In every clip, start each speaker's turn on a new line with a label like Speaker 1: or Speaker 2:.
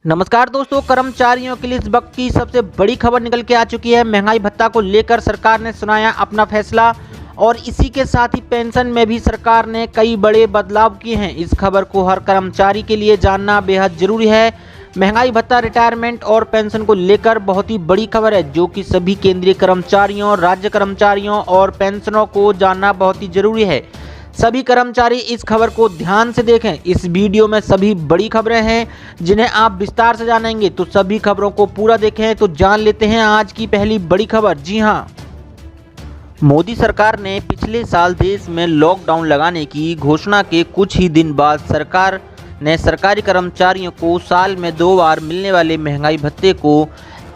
Speaker 1: नमस्कार दोस्तों, कर्मचारियों के लिए इस वक्त की सबसे बड़ी खबर निकल के आ चुकी है। महंगाई भत्ता को लेकर सरकार ने सुनाया अपना फैसला और इसी के साथ ही पेंशन में भी सरकार ने कई बड़े बदलाव किए हैं। इस खबर को हर कर्मचारी के लिए जानना बेहद जरूरी है। महंगाई भत्ता, रिटायरमेंट और पेंशन को लेकर बहुत ही बड़ी खबर है, जो कि सभी केंद्रीय कर्मचारियों, राज्य कर्मचारियों और पेंशनरों को जानना बहुत ही जरूरी है। सभी कर्मचारी इस खबर को ध्यान से देखें। इस वीडियो में सभी बड़ी खबरें हैं जिन्हें आप विस्तार से जानेंगे, तो सभी खबरों को पूरा देखें। तो जान लेते हैं आज की पहली बड़ी खबर। जी हां, मोदी सरकार ने पिछले साल देश में लॉकडाउन लगाने की घोषणा के कुछ ही दिन बाद सरकार ने सरकारी कर्मचारियों को साल में 2 बार मिलने वाले महंगाई भत्ते को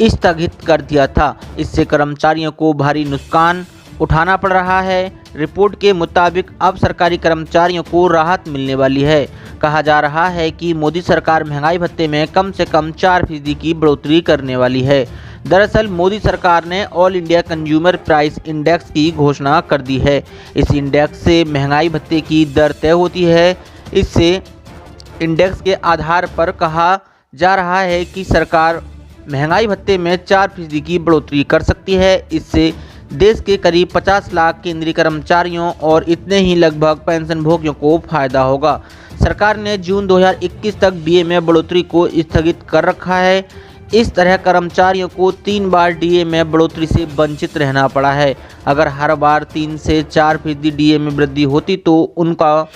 Speaker 1: स्थगित कर दिया था। इससे कर्मचारियों को भारी नुकसान उठाना पड़ रहा है। रिपोर्ट के मुताबिक अब सरकारी कर्मचारियों को राहत मिलने वाली है। कहा जा रहा है कि मोदी सरकार महंगाई भत्ते में कम से कम 4% की बढ़ोतरी करने वाली है। दरअसल मोदी सरकार ने all India consumer price index की घोषणा कर दी है। इस इंडेक्स से महंगाई भत्ते की दर तय होती है। इससे इंडेक्स के आधार पर कहा जा रहा है कि सरकार महंगाई भत्ते में 4% की बढ़ोतरी कर सकती है। इससे देश के करीब 50 लाख केंद्रीय कर्मचारियों और इतने ही लगभग पेंशन भोगियों को फायदा होगा। सरकार ने जून 2021 तक डीए में बढ़ोतरी को स्थगित कर रखा है। इस तरह कर्मचारियों को 3 बार डीए में बढ़ोतरी से वंचित रहना पड़ा है। अगर हर बार 3 से 4% डीए में वृद्धि होती तो उनका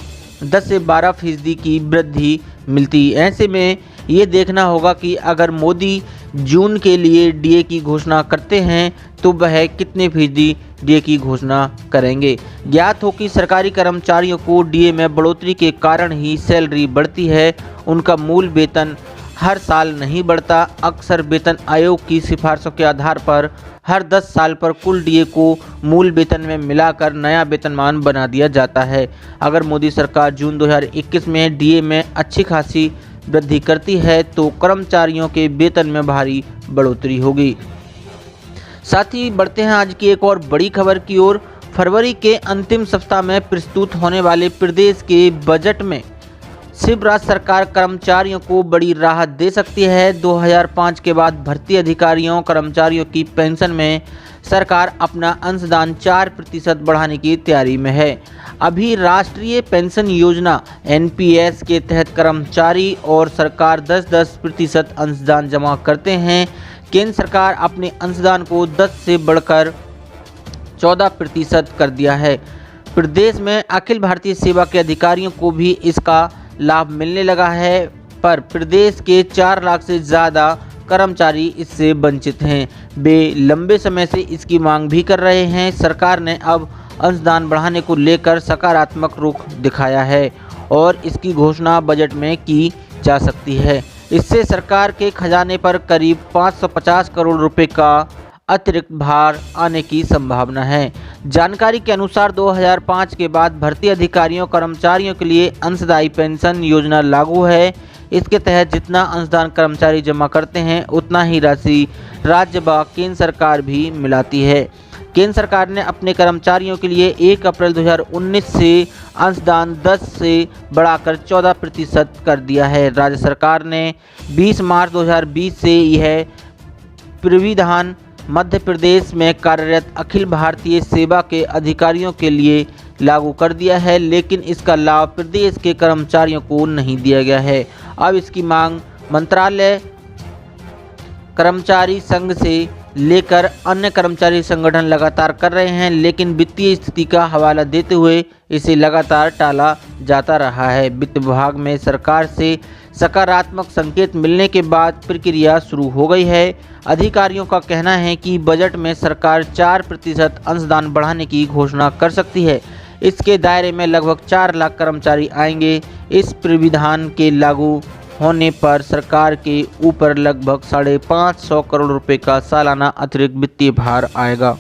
Speaker 1: 10 से 12% की वृद्धि मिलती। ऐसे में ये देखना होगा कि अगर मोदी जून के लिए डीए की घोषणा करते हैं तो वह कितने फीसदी डीए की घोषणा करेंगे। ज्ञात हो कि सरकारी कर्मचारियों को डीए में बढ़ोतरी के कारण ही सैलरी बढ़ती है। उनका मूल वेतन हर साल नहीं बढ़ता। अक्सर वेतन आयोग की सिफारिशों के आधार पर हर 10 साल पर कुल डीए को मूल वेतन में मिलाकर नया वेतनमान बना दिया जाता है। अगर मोदी सरकार जून 2021 में डीए में अच्छी खासी वृद्धि करती है तो कर्मचारियों के वेतन में भारी बढ़ोतरी होगी। साथ ही बढ़ते हैं आज की एक और बड़ी खबर की ओर। फरवरी के अंतिम सप्ताह में प्रस्तुत होने वाले प्रदेश के बजट में शिवराज सरकार कर्मचारियों को बड़ी राहत दे सकती है। 2005 के बाद भर्ती अधिकारियों कर्मचारियों की पेंशन में सरकार अपना अंशदान 4% बढ़ाने की तैयारी में है। अभी राष्ट्रीय पेंशन योजना एनपीएस के तहत कर्मचारी और सरकार 10-10% अंशदान जमा करते हैं। केंद्र सरकार अपने अंशदान को 10 से बढ़कर 14% कर दिया है। प्रदेश में अखिल भारतीय सेवा के अधिकारियों को भी इसका लाभ मिलने लगा है, पर प्रदेश के 4 लाख से ज़्यादा कर्मचारी इससे वंचित हैं। वे लंबे समय से इसकी मांग भी कर रहे हैं। सरकार ने अब अंशदान बढ़ाने को लेकर सकारात्मक रुख दिखाया है और इसकी घोषणा बजट में की जा सकती है। इससे सरकार के खजाने पर करीब 550 करोड़ रुपए का अतिरिक्त भार आने की संभावना है। जानकारी के अनुसार 2005 के बाद भर्ती अधिकारियों कर्मचारियों के लिए अंशदायी पेंशन योजना लागू है। इसके तहत जितना अंशदान कर्मचारी जमा करते हैं उतना ही राशि राज्य व केंद्र सरकार भी मिलाती है। केंद्र सरकार ने अपने कर्मचारियों के लिए 1 अप्रैल 2019 से अंशदान 10 से बढ़ाकर 14% कर दिया है। राज्य सरकार ने 20 मार्च 2020 से यह प्राविधान मध्य प्रदेश में कार्यरत अखिल भारतीय सेवा के अधिकारियों के लिए लागू कर दिया है, लेकिन इसका लाभ प्रदेश के कर्मचारियों को नहीं दिया गया है। अब इसकी मांग मंत्रालय, कर्मचारी संघ से लेकर अन्य कर्मचारी संगठन लगातार कर रहे हैं, लेकिन वित्तीय स्थिति का हवाला देते हुए इसे लगातार टाला जाता रहा है। वित्त विभाग में सरकार से सकारात्मक संकेत मिलने के बाद प्रक्रिया शुरू हो गई है। अधिकारियों का कहना है कि बजट में सरकार 4% अंशदान बढ़ाने की घोषणा कर सकती है। इसके दायरे में लगभग 4 लाख कर्मचारी आएंगे। इस प्राविधान के लागू होने पर सरकार के ऊपर लगभग 550 करोड़ रुपए का सालाना अतिरिक्त वित्तीय भार आएगा।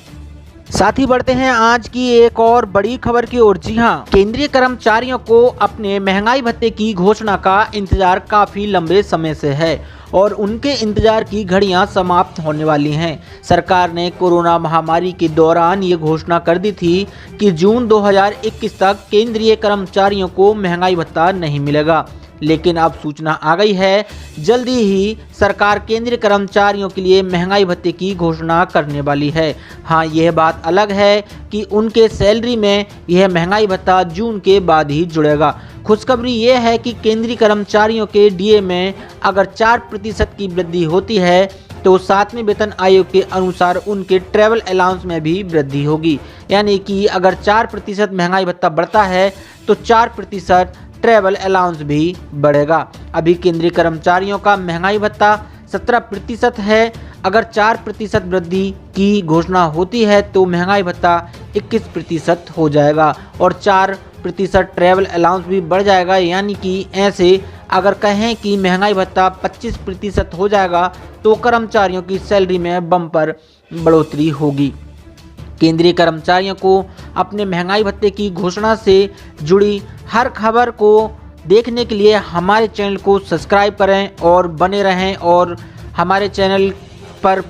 Speaker 1: साथ ही बढ़ते हैं आज की एक और बड़ी खबर की ओर। जी हां, केंद्रीय कर्मचारियों को अपने महंगाई भत्ते की घोषणा का इंतजार काफी लंबे समय से है और उनके इंतजार की घड़ियां समाप्त होने वाली हैं। सरकार ने कोरोना महामारी के दौरान ये घोषणा कर दी थी कि जून 2021 तक केंद्रीय कर्मचारियों को महंगाई भत्ता नहीं मिलेगा। लेकिन अब सूचना आ गई है, जल्दी ही सरकार केंद्रीय कर्मचारियों के लिए महंगाई भत्ते की घोषणा करने वाली है। हाँ, यह बात अलग है कि उनके सैलरी में यह महंगाई भत्ता जून के बाद ही जुड़ेगा। खुशखबरी यह है कि केंद्रीय कर्मचारियों के डीए में अगर 4% की वृद्धि होती है तो 7वें वेतन आयोग के अनुसार उनके ट्रैवल अलाउंस में भी वृद्धि होगी। यानी कि अगर 4% महंगाई भत्ता बढ़ता है तो 4% ट्रैवल अलाउंस भी बढ़ेगा। अभी केंद्रीय कर्मचारियों का महंगाई भत्ता 17% है। अगर 4% वृद्धि की घोषणा होती है तो महंगाई भत्ता 21% हो जाएगा और 4% ट्रैवल अलाउंस भी बढ़ जाएगा। यानी कि ऐसे अगर कहें कि महंगाई भत्ता 25% हो जाएगा तो कर्मचारियों की सैलरी में बम्पर बढ़ोतरी होगी। केंद्रीय कर्मचारियों को अपने महंगाई भत्ते की घोषणा से जुड़ी हर खबर को देखने के लिए हमारे चैनल को सब्सक्राइब करें और बने रहें। और हमारे चैनल पर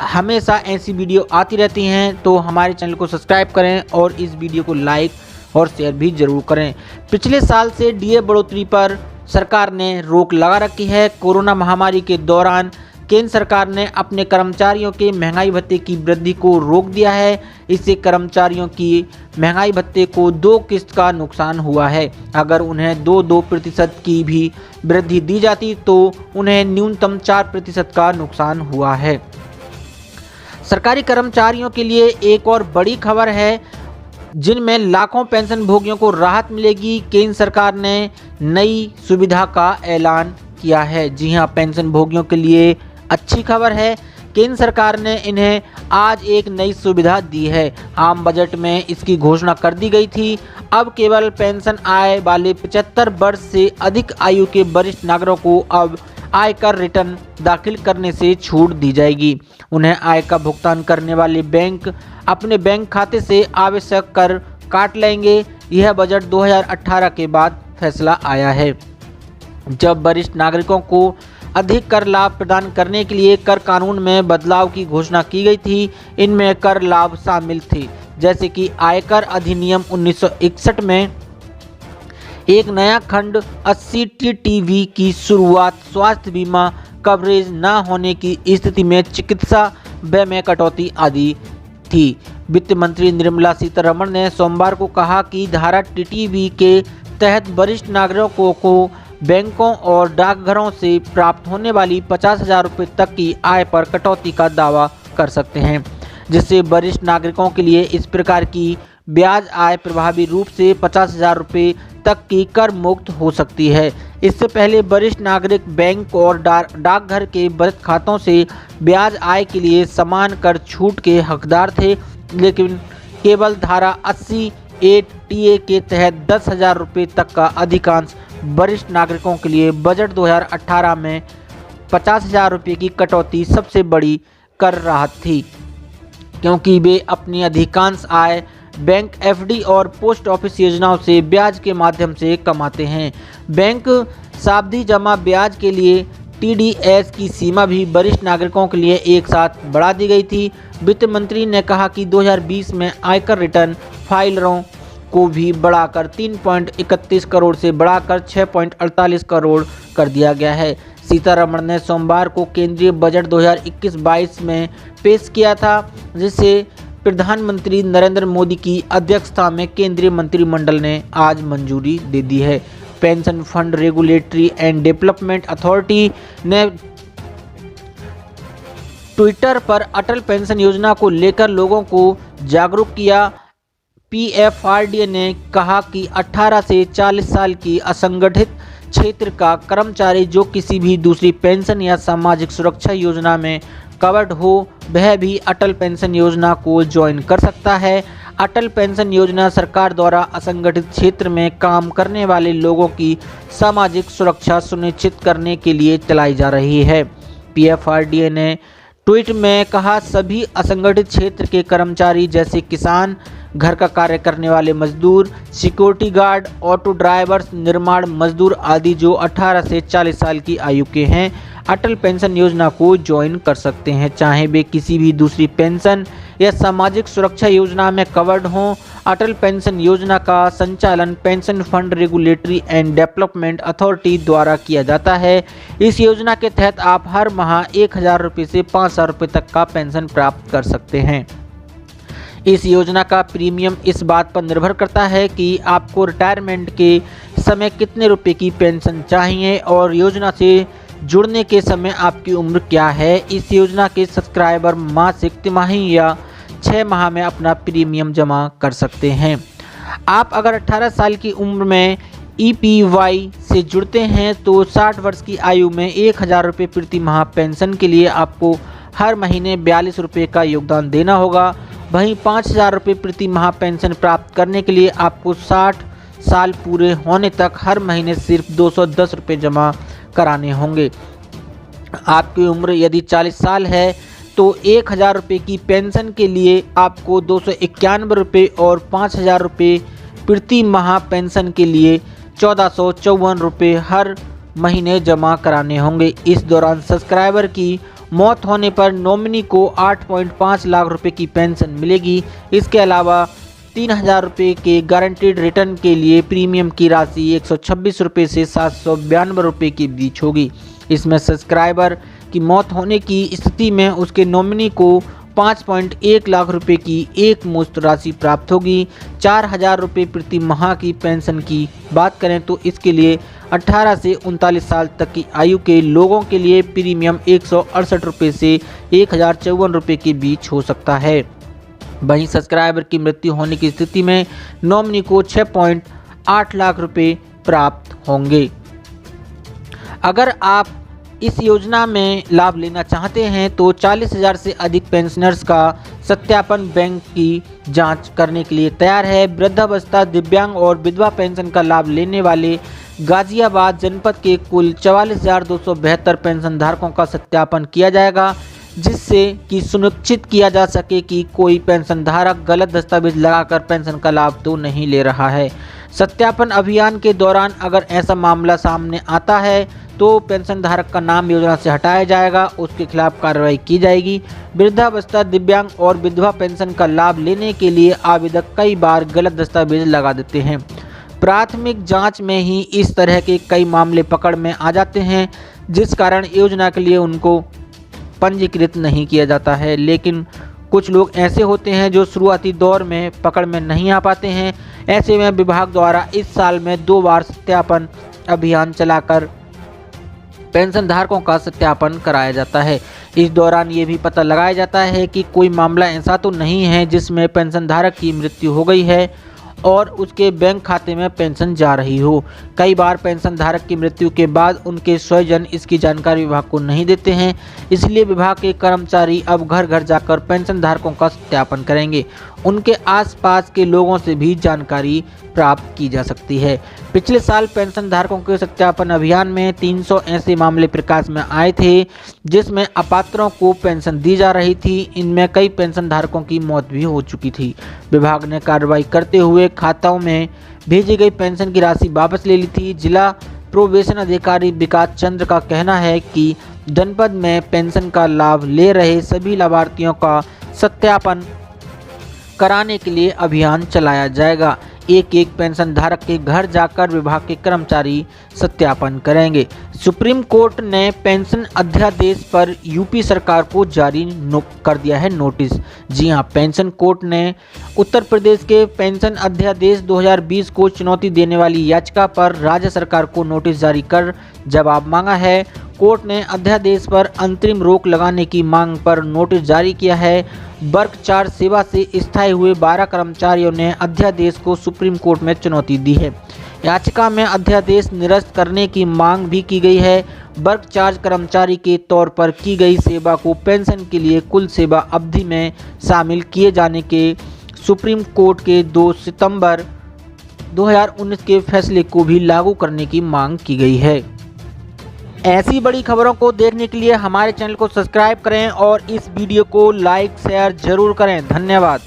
Speaker 1: हमेशा ऐसी वीडियो आती रहती हैं, तो हमारे चैनल को सब्सक्राइब करें और इस वीडियो को लाइक और शेयर भी जरूर करें। पिछले साल से डीए बढ़ोतरी पर सरकार ने रोक लगा रखी है। कोरोना महामारी के दौरान केंद्र सरकार ने अपने कर्मचारियों के महंगाई भत्ते की वृद्धि को रोक दिया है। इससे कर्मचारियों की महंगाई भत्ते को 2 किस्त का नुकसान हुआ है। अगर उन्हें 2% की भी वृद्धि दी जाती तो उन्हें न्यूनतम 4% का नुकसान हुआ है। सरकारी कर्मचारियों के लिए एक और बड़ी खबर है, जिनमें लाखों पेंशन भोगियों को राहत मिलेगी। केंद्र सरकार ने नई सुविधा का ऐलान किया है। जी हां, पेंशन भोगियों के लिए अच्छी खबर है। केंद्र सरकार ने इन्हें आज एक नई सुविधा दी है। आम बजट में इसकी घोषणा कर दी गई थी। अब केवल पेंशन आय वाले 75 वर्ष से अधिक आयु के वरिष्ठ नागरिकों को अब आयकर रिटर्न दाखिल करने से छूट दी जाएगी। उन्हें आय का भुगतान करने वाले बैंक अपने बैंक खाते से आवश्यक कर काट लेंगे। यह बजट 2018 के बाद फैसला आया है, जब वरिष्ठ नागरिकों को अधिक कर लाभ प्रदान करने के लिए कर कानून में बदलाव की घोषणा की गई थी। इनमें कर लाभ शामिल थे, जैसे कि आयकर अधिनियम 1961 में एक नया खंड 80 टीवी की शुरुआत, स्वास्थ्य बीमा कवरेज न होने की स्थिति में चिकित्सा व्यय में कटौती आदि थी। वित्त मंत्री निर्मला सीतारमण ने सोमवार को कहा कि धारा टीटीवी के तहत वरिष्ठ नागरिकों को बैंकों और डाकघरों से प्राप्त होने वाली 50,000 रुपये तक की आय पर कटौती का दावा कर सकते हैं, जिससे वरिष्ठ नागरिकों के लिए इस प्रकार की ब्याज आय प्रभावी रूप से 50,000 रुपये तक की कर मुक्त हो सकती है। इससे पहले वरिष्ठ नागरिक बैंक और डाकघर के बचत खातों से ब्याज आय के लिए समान कर छूट के हकदार थे, लेकिन केवल धारा 80A टीए के तहत 10,000 रुपये तक का अधिकांश वरिष्ठ नागरिकों के लिए बजट 2018 में 50,000 रुपये की कटौती सबसे बड़ी कर राहत थी, क्योंकि वे अपनी अधिकांश आय बैंक एफडी और पोस्ट ऑफिस योजनाओं से ब्याज के माध्यम से कमाते हैं। बैंक सावधि जमा ब्याज के लिए टीडीएस की सीमा भी वरिष्ठ नागरिकों के लिए एक साथ बढ़ा दी गई थी। वित्त मंत्री ने कहा कि 2020 में आयकर रिटर्न फाइलरों को भी बढ़ाकर 3.31 करोड़ से बढ़ाकर 6.48 करोड़ कर दिया गया है। सीतारमण ने सोमवार को केंद्रीय बजट 2021-22 में पेश किया था, जिसे प्रधानमंत्री नरेंद्र मोदी की अध्यक्षता में केंद्रीय मंत्रिमंडल ने आज मंजूरी दे दी है। Pension fund regulatory and development authority ने ट्विटर पर अटल पेंशन योजना को लेकर लोगों को जागरूक किया। पीएफआरडीए ने कहा कि 18 से 40 साल की असंगठित क्षेत्र का कर्मचारी जो किसी भी दूसरी पेंशन या सामाजिक सुरक्षा योजना में कवर्ड हो, वह भी अटल पेंशन योजना को ज्वाइन कर सकता है। अटल पेंशन योजना सरकार द्वारा असंगठित क्षेत्र में काम करने वाले लोगों की सामाजिक सुरक्षा सुनिश्चित करने के लिए चलाई जा रही है। पीएफआरडीए ने ट्वीट में कहा, सभी असंगठित क्षेत्र के कर्मचारी जैसे किसान, घर का कार्य करने वाले मजदूर, सिक्योरिटी गार्ड, ऑटो ड्राइवर्स, निर्माण मजदूर आदि जो 18 से 40 साल की आयु के हैं, अटल पेंशन योजना को ज्वाइन कर सकते हैं, चाहे वे किसी भी दूसरी पेंशन या सामाजिक सुरक्षा योजना में कवर्ड हों। अटल पेंशन योजना का संचालन pension fund regulatory and development authority द्वारा किया जाता है। इस योजना के तहत आप हर माह 1000 रुपये से 5000 रुपये तक का पेंशन प्राप्त कर सकते हैं। इस योजना का प्रीमियम इस बात पर निर्भर करता है कि आपको रिटायरमेंट के समय कितने रुपए की पेंशन चाहिए और योजना से जुड़ने के समय आपकी उम्र क्या है। इस योजना के सब्सक्राइबर मासिक, तिमाही या 6 माह में अपना प्रीमियम जमा कर सकते हैं। आप अगर 18 साल की उम्र में EPY से जुड़ते हैं तो 60 वर्ष की आयु में 1000 रुपये प्रति माह पेंशन के लिए आपको हर महीने 42 रुपये का योगदान देना होगा। वहीं 5000 रुपये प्रति माह पेंशन प्राप्त करने के लिए आपको 60 साल पूरे होने तक हर महीने सिर्फ 210 रुपये जमा कराने होंगे। आपकी उम्र यदि 40 साल है तो 1000 रुपये की पेंशन के लिए आपको 291 रुपये और 5000 रुपये प्रति माह पेंशन के लिए 1454 रुपये हर महीने जमा कराने होंगे। इस दौरान सब्सक्राइबर की मौत होने पर नॉमिनी को 8.5 लाख रुपए की पेंशन मिलेगी। इसके अलावा 3000 रुपये के गारंटीड रिटर्न के लिए प्रीमियम की राशि 126 रुपये से 792 रुपये के बीच होगी। इसमें सब्सक्राइबर की मौत होने की स्थिति में उसके नॉमिनी को 5.1 लाख रुपए की एक मुश्त राशि प्राप्त होगी। 4000 रुपये प्रति माह की पेंशन की बात करें तो इसके लिए 18 से 39 साल तक की आयु के लोगों के लिए प्रीमियम 168 रुपये से 1054 रुपये के बीच हो सकता है। वहीं सब्सक्राइबर की मृत्यु होने की स्थिति में नॉमिनी को 6.8 लाख रुपये प्राप्त होंगे। अगर आप इस योजना में लाभ लेना चाहते हैं तो 40,000 से अधिक पेंशनर्स का सत्यापन बैंक की जांच करने के लिए तैयार है। वृद्धावस्था, दिव्यांग और विधवा पेंशन का लाभ लेने वाले गाजियाबाद जनपद के कुल 44,272 पेंशन धारकों का सत्यापन किया जाएगा, जिससे कि सुनिश्चित किया जा सके कि कोई पेंशन धारक गलत दस्तावेज लगाकर पेंशन का लाभ तो नहीं ले रहा है। सत्यापन अभियान के दौरान अगर ऐसा मामला सामने आता है तो पेंशन धारक का नाम योजना से हटाया जाएगा, उसके खिलाफ कार्रवाई की जाएगी। वृद्धावस्था, दिव्यांग और विधवा पेंशन का लाभ लेने के लिए आवेदक कई बार गलत दस्तावेज लगा देते हैं। प्राथमिक जांच में ही इस तरह के कई मामले पकड़ में आ जाते हैं, जिस कारण योजना के लिए उनको पंजीकृत नहीं किया जाता है। लेकिन कुछ लोग ऐसे होते हैं जो शुरुआती दौर में पकड़ में नहीं आ पाते हैं। ऐसे में विभाग द्वारा इस साल में 2 बार सत्यापन अभियान चलाकर पेंशन धारकों का सत्यापन कराया जाता है। इस दौरान ये भी पता लगाया जाता है कि कोई मामला ऐसा तो नहीं है जिसमें पेंशन धारक की मृत्यु हो गई है और उसके बैंक खाते में पेंशन जा रही हो। कई बार पेंशन धारक की मृत्यु के बाद उनके स्वजन इसकी जानकारी विभाग को नहीं देते हैं, इसलिए विभाग के कर्मचारी अब घर घर जाकर पेंशन धारकों का सत्यापन करेंगे। उनके आसपास के लोगों से भी जानकारी प्राप्त की जा सकती है। पिछले साल पेंशन धारकों के सत्यापन अभियान में 300 ऐसे मामले प्रकाश में आए थे जिसमें अपात्रों को पेंशन दी जा रही थी। इनमें कई पेंशन धारकों की मौत भी हो चुकी थी। विभाग ने कार्रवाई करते हुए खाताओं में भेजी गई पेंशन की राशि वापस ले ली थी। जिला प्रोबेशन अधिकारी विकास चंद्र का कहना है कि जनपद में पेंशन का लाभ ले रहे सभी लाभार्थियों का सत्यापन कराने के लिए अभियान चलाया जाएगा। एक एक पेंशन धारक के घर जाकर विभाग के कर्मचारी सत्यापन करेंगे। सुप्रीम कोर्ट ने पेंशन अध्यादेश पर यूपी सरकार को जारी कर दिया है नोटिस। जी हां, पेंशन कोर्ट ने उत्तर प्रदेश के पेंशन अध्यादेश 2020 को चुनौती देने वाली याचिका पर राज्य सरकार को नोटिस जारी कर जवाब मांगा है। कोर्ट ने अध्यादेश पर अंतरिम रोक लगाने की मांग पर नोटिस जारी किया है। वर्ग 4 सेवा से स्थायी हुए 12 कर्मचारियों ने अध्यादेश को सुप्रीम कोर्ट में चुनौती दी है। याचिका में अध्यादेश निरस्त करने की मांग भी की गई है। वर्ग 4 कर्मचारी के तौर पर की गई सेवा को पेंशन के लिए कुल सेवा अवधि में शामिल किए जाने के सुप्रीम कोर्ट के 2 सितंबर 2019 के फैसले को भी लागू करने की मांग की गई है। ऐसी बड़ी खबरों को देखने के लिए हमारे चैनल को सब्सक्राइब करें और इस वीडियो को लाइक शेयर जरूर करें। धन्यवाद।